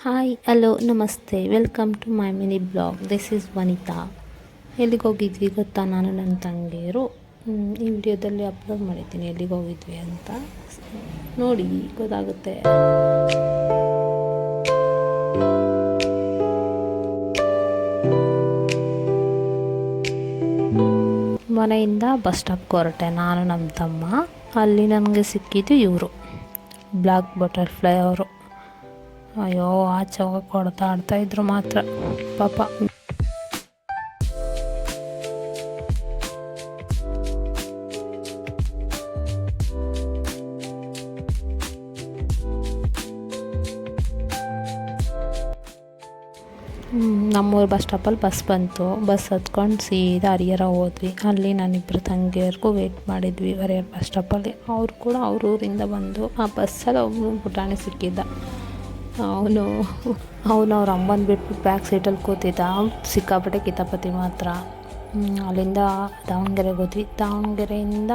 Hi hello ನಮಸ್ತೆ welcome to my mini blog. This is Vanitha. ಎಲ್ಲಿಗೆ ಹೋಗಿದ್ವಿ ಗೊತ್ತಾ? ನಾನು ನನ್ನ ತಂಗಿಯರು ಈ ವಿಡಿಯೋದಲ್ಲಿ ಅಪ್ಲೋಡ್ ಮಾಡಿದ್ದೀನಿ ಎಲ್ಲಿಗೆ ಹೋಗಿದ್ವಿ ಅಂತ. ನೋಡಿ ಗೊತ್ತಾಗುತ್ತೆ. ಮನೆಯಿಂದ ಬಸ್ ಸ್ಟಾಪ್ಗೆ ಹೊರಟೆ ನಾನು ನಮ್ಮ ತಮ್ಮ. ಅಲ್ಲಿ ನನಗೆ ಸಿಕ್ಕಿದ್ದು ಇವರು ಬ್ಲ್ಯಾಕ್ ಬಟರ್ಫ್ಲೈ ಅವರು. ಅಯ್ಯೋ ಆಚೆ ಹೋಗಕ್ಕೆ ಕೊಡ್ತಾ ಆಡ್ತಾಯಿದ್ರು ಮಾತ್ರ ಪಾಪ. ನಮ್ಮೂರು ಬಸ್ ಸ್ಟಾಪಲ್ಲಿ ಬಸ್ ಬಂತು. ಬಸ್ ಹತ್ಕೊಂಡು ಸೀದಾ ಹರಿಹರ ಹೋದ್ವಿ. ಅಲ್ಲಿ ನಾನಿಬ್ಬರು ತಂಗಿಯರಿಗೂ ವೆಯ್ಟ್ ಮಾಡಿದ್ವಿ ಹರಿಹರ ಬಸ್ ಸ್ಟಾಪಲ್ಲಿ. ಅವ್ರು ಕೂಡ ಅವ್ರ ಊರಿಂದ ಬಂದು ಆ ಬಸ್ಸಲ್ಲಿ ಒಬ್ಬನು ಪುಟಾಣಿ ಸಿಕ್ಕಿದ್ದ. ಅವನು ಅವ್ರ ಅಮ್ಮನ ಬಿಟ್ಬಿಟ್ಟು ಬ್ಯಾಕ್ ಸೀಟಲ್ಲಿ ಕೂತಿದ್ದ. ಸಿಕ್ಕಾಪಟ್ಟೆ ಕಿತಾಪತಿ ಮಾತ್ರ. ಅಲ್ಲಿಂದ ದಾವಣಗೆರೆಗೆ ಹೋದ್ವಿ. ದಾವಣಗೆರೆಯಿಂದ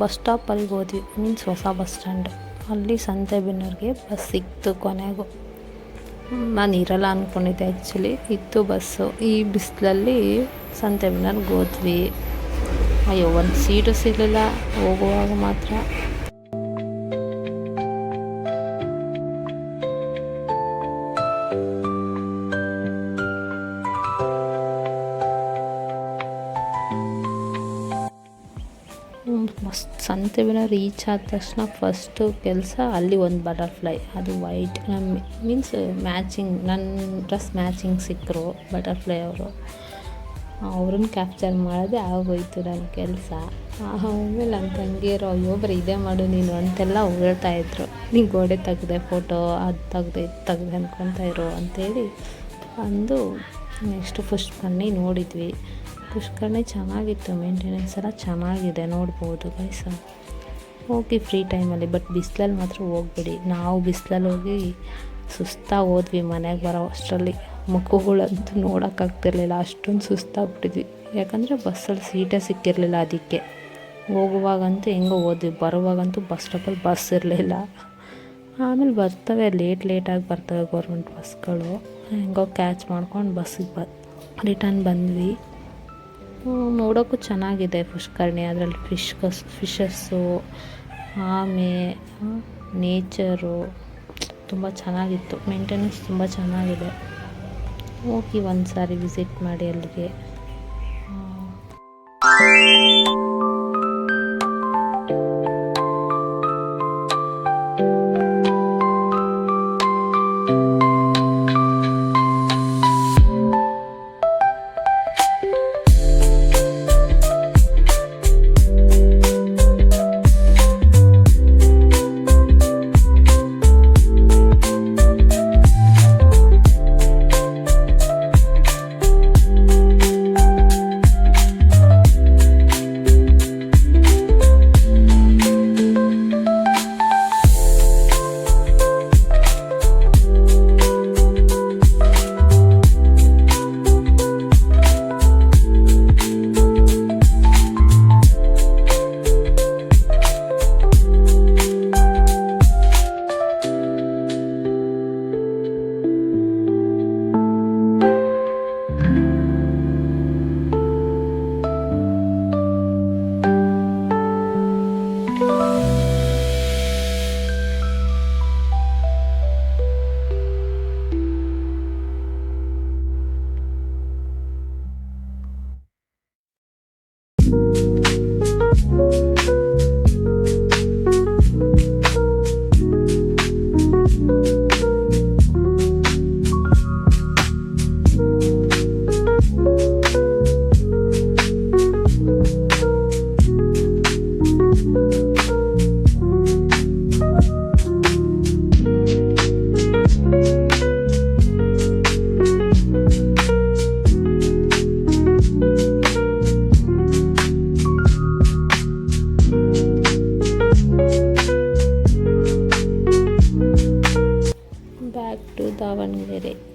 ಬಸ್ ಸ್ಟಾಪಲ್ಲಿಗೆ ಹೋದ್ವಿ, ಮೀನ್ಸ್ ಹೊಸ ಬಸ್ ಸ್ಟ್ಯಾಂಡ್. ಅಲ್ಲಿ ಸಂತೆಬೆನ್ನೂರಿಗೆ ಬಸ್ ಸಿಕ್ತು ಕೊನೆಗೂ. ನಾನು ಇರಲ್ಲ ಅಂದ್ಕೊಂಡಿದ್ದೆ, ಆ್ಯಕ್ಚುಲಿ ಇತ್ತು ಬಸ್ಸು. ಈ ಬಿಸಿಲಲ್ಲಿ ಸಂತೆಬೆನ್ನೂರಿಗೆ ಹೋದ್ವಿ. ಅಯ್ಯೋ ಒಂದು ಸೀಟು ಸಿಗಲಿಲ್ಲ ಹೋಗುವಾಗ ಮಾತ್ರ. ಮಸ್ತ್ ಸಂತೆಬೆನ್ನೂರು ರೀಚ್ ಆದ ತಕ್ಷಣ ಫಸ್ಟು ಕೆಲಸ ಅಲ್ಲಿ ಒಂದು ಬಟರ್ಫ್ಲೈ, ಅದು ವೈಟ್ ಮೀನ್ಸ್ ಮ್ಯಾಚಿಂಗ್, ನನ್ನ ಡ್ರೆಸ್ ಮ್ಯಾಚಿಂಗ್ ಸಿಕ್ಕರು ಬಟರ್ಫ್ಲೈ ಅವರು. ಅವ್ರನ್ನ ಕ್ಯಾಪ್ಚರ್ ಮಾಡೋದೇ ಆಗೋಯ್ತು ನನ್ನ ಕೆಲಸ. ಆಮೇಲೆ ನನ್ನ ತಂಗಿಯರು ಅಯ್ಯೋ ಬರೀ ಇದೇ ಮಾಡು ನೀನು ಅಂತೆಲ್ಲ ಹೇಳ್ತಾಯಿದ್ರು. ನೀನು ಗೋಡೆ ತೆಗ್ದೆ ಫೋಟೋ, ಅದು ತೆಗ್ದೆ ಇದು ತೆಗ್ದೆ ಅಂದ್ಕೊತಾ ಇರು ಅಂತೇಳಿ ಅಂದು ನೆಕ್ಸ್ಟು ಪುಷ್ಕರ್ಣಿ ನೋಡಿದ್ವಿ. ಪುಷ್ಕರ್ಣಿ ಚೆನ್ನಾಗಿತ್ತು, ಮೇಂಟೆನೆನ್ಸ್ ಎಲ್ಲ ಚೆನ್ನಾಗಿದೆ, ನೋಡ್ಬೋದು ಗೈಸ. ಹೋಗಿ ಫ್ರೀ ಟೈಮಲ್ಲಿ. ಬಟ್ ಬಿಸಿಲಲ್ಲಿ ಮಾತ್ರ ಹೋಗ್ಬೇಡಿ. ನಾವು ಬಿಸಿಲಲ್ಲಿ ಹೋಗಿ ಸುಸ್ತಾಗಿ ಹೋದ್ವಿ. ಮನೆಗೆ ಬರೋ ಅಷ್ಟರಲ್ಲಿ ಮುಖಗಳಂತೂ ನೋಡೋಕ್ಕಾಗ್ತಿರ್ಲಿಲ್ಲ, ಅಷ್ಟೊಂದು ಸುಸ್ತಾಗ್ಬಿಟ್ಟಿದ್ವಿ. ಯಾಕಂದರೆ ಬಸ್ಸಲ್ಲಿ ಸೀಟೇ ಸಿಕ್ಕಿರಲಿಲ್ಲ. ಅದಕ್ಕೆ ಹೋಗುವಾಗಂತೂ ಹೆಂಗೋ ಹೋದ್ವಿ, ಬರುವಾಗಂತೂ ಬಸ್ ಸ್ಟಾಪಲ್ಲಿ ಬಸ್ ಇರಲಿಲ್ಲ. ಆಮೇಲೆ ಬರ್ತವೆ, ಲೇಟಾಗಿ ಬರ್ತವೆ ಗೌರ್ಮೆಂಟ್ ಬಸ್ಗಳು. ಹೆಂಗೋ ಕ್ಯಾಚ್ ಮಾಡ್ಕೊಂಡು ಬಸ್ಸಿಗೆ ರಿಟರ್ನ್ ಬಂದ್ವಿ. ನೋಡೋಕ್ಕೂ ಚೆನ್ನಾಗಿದೆ ಪುಷ್ಕರ್ಣಿ. ಅದರಲ್ಲಿ ಫಿಶಸ್ಸು, ಆಮೆ, ನೇಚರು ತುಂಬ ಚೆನ್ನಾಗಿತ್ತು. ಮೇಂಟೆನೆನ್ಸ್ ತುಂಬ ಚೆನ್ನಾಗಿದೆ. ಹೋಗಿ ಒಂದು ಸಾರಿ ವಿಸಿಟ್ ಮಾಡಿ ಅಲ್ಲಿಗೆ.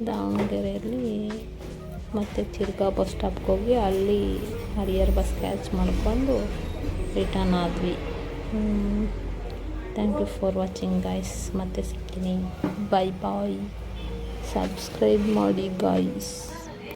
ದಾವಣಗೆರೆಯಲ್ಲಿ ಮತ್ತೆ ತಿರ್ಗಾ ಬಸ್ ಸ್ಟಾಪ್ಗೆ ಹೋಗಿ ಅಲ್ಲಿ ಹರಿಹರ ಬಸ್ ಕ್ಯಾಚ್ ಮಾಡ್ಕೊಂಡು ರಿಟರ್ನ್ ಆದ್ವಿ. Thank you for watching guys. ಮತ್ತೆ ಸಿಗ್ತೀನಿ. Bye bye. ಸಬ್ಸ್ಕ್ರೈಬ್ ಮಾಡಿ ಗಾಯ್ಸ್.